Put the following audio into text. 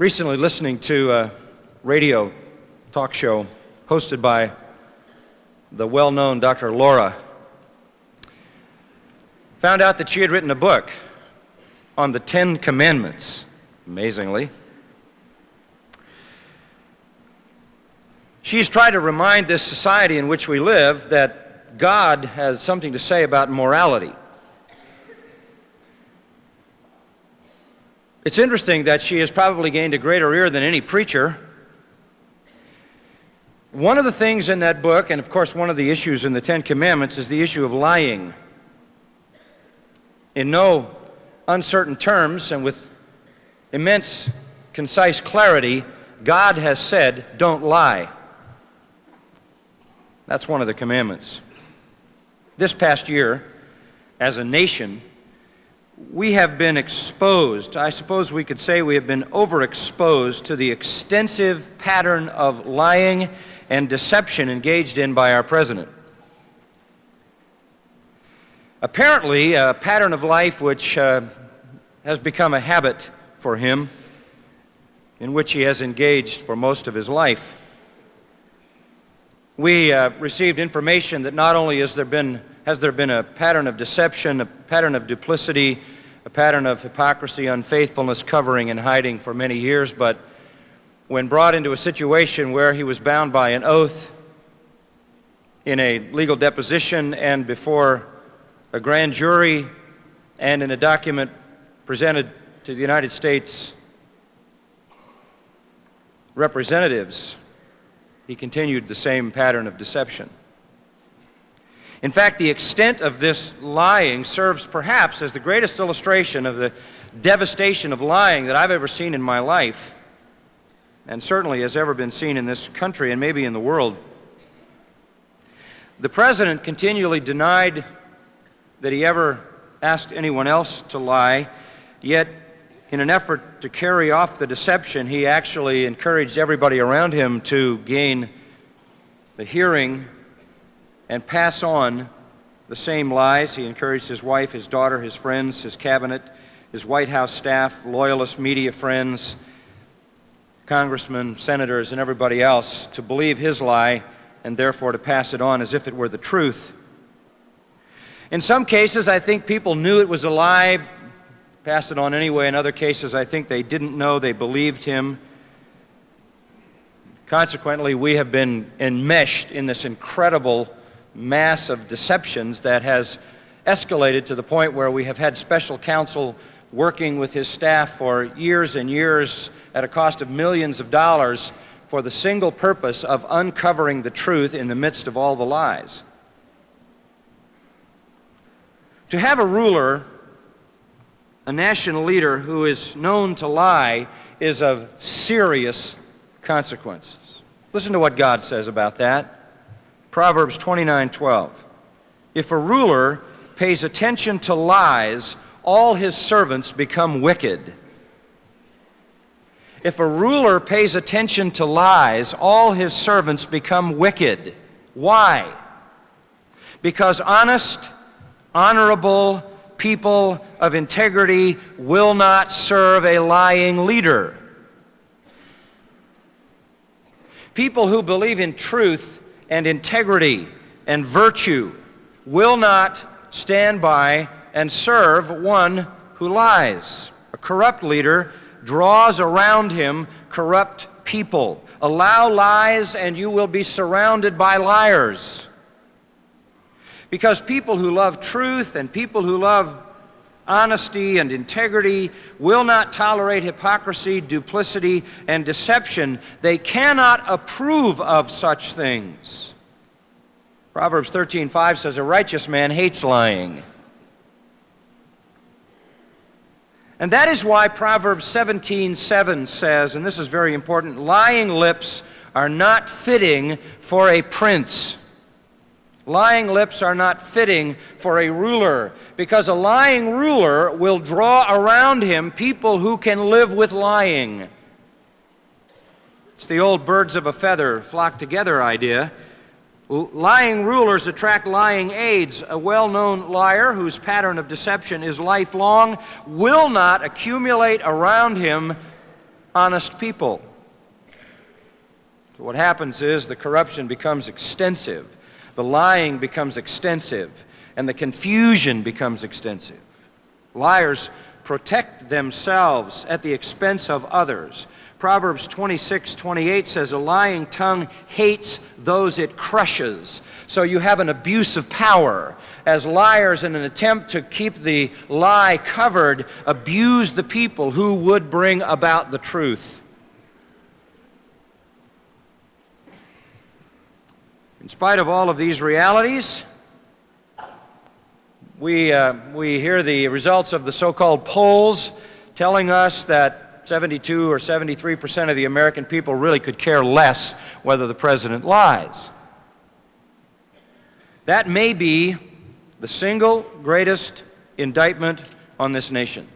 Recently listening to a radio talk show hosted by the well-known Dr. Laura, found out that she had written a book on the 10 Commandments, amazingly. She's tried to remind this society in which we live that God has something to say about morality. It's interesting that she has probably gained a greater ear than any preacher. One of the things in that book, and of course one of the issues in the 10 Commandments, is the issue of lying. In no uncertain terms and with immense concise clarity, God has said, don't lie. That's one of the commandments. This past year, as a nation, we have been exposed, I suppose we could say we have been overexposed to the extensive pattern of lying and deception engaged in by our president. Apparently, a pattern of life which has become a habit for him, in which he has engaged for most of his life. We received information that not only has there been a pattern of deception, a pattern of duplicity, a pattern of hypocrisy, unfaithfulness, covering and hiding for many years, but when brought into a situation where he was bound by an oath in a legal deposition and before a grand jury and in a document presented to the United States representatives, he continued the same pattern of deception. In fact, the extent of this lying serves perhaps as the greatest illustration of the devastation of lying that I've ever seen in my life, and certainly has ever been seen in this country and maybe in the world. The president continually denied that he ever asked anyone else to lie, yet in an effort to carry off the deception, he actually encouraged everybody around him to gain the hearing and pass on the same lies. He encouraged his wife, his daughter, his friends, his cabinet, his White House staff, loyalist media friends, congressmen, senators, and everybody else to believe his lie and therefore to pass it on as if it were the truth. In some cases, I think people knew it was a lie, passed it on anyway. In other cases, I think they didn't know, they believed him. Consequently, we have been enmeshed in this incredible mass of deceptions that has escalated to the point where we have had special counsel working with his staff for years and years at a cost of millions of dollars for the single purpose of uncovering the truth in the midst of all the lies. To have a ruler, a national leader who is known to lie, is of serious consequences. Listen to what God says about that. Proverbs 29:12. If a ruler pays attention to lies, all his servants become wicked. If a ruler pays attention to lies, all his servants become wicked. Why? Because honest, honorable people of integrity will not serve a lying leader. People who believe in truth and integrity and virtue will not stand by and serve one who lies. A corrupt leader draws around him corrupt people. Allow lies and you will be surrounded by liars. Because people who love truth and people who love honesty and integrity will not tolerate hypocrisy, duplicity, and deception. They cannot approve of such things. Proverbs 13:5 says, a righteous man hates lying. And that is why Proverbs 17:7 says, and this is very important, lying lips are not fitting for a prince. Lying lips are not fitting for a ruler, because a lying ruler will draw around him people who can live with lying. It's the old birds of a feather flock together idea. Lying rulers attract lying aides. A well-known liar whose pattern of deception is lifelong will not accumulate around him honest people. So what happens is the corruption becomes extensive, the lying becomes extensive, and the confusion becomes extensive. Liars protect themselves at the expense of others. Proverbs 26:28 says, "A lying tongue hates those it crushes." So you have an abuse of power, as liars, in an attempt to keep the lie covered, abuse the people who would bring about the truth. In spite of all of these realities, we hear the results of the so-called polls telling us that 72 or 73% of the American people really could care less whether the president lies. That may be the single greatest indictment on this nation.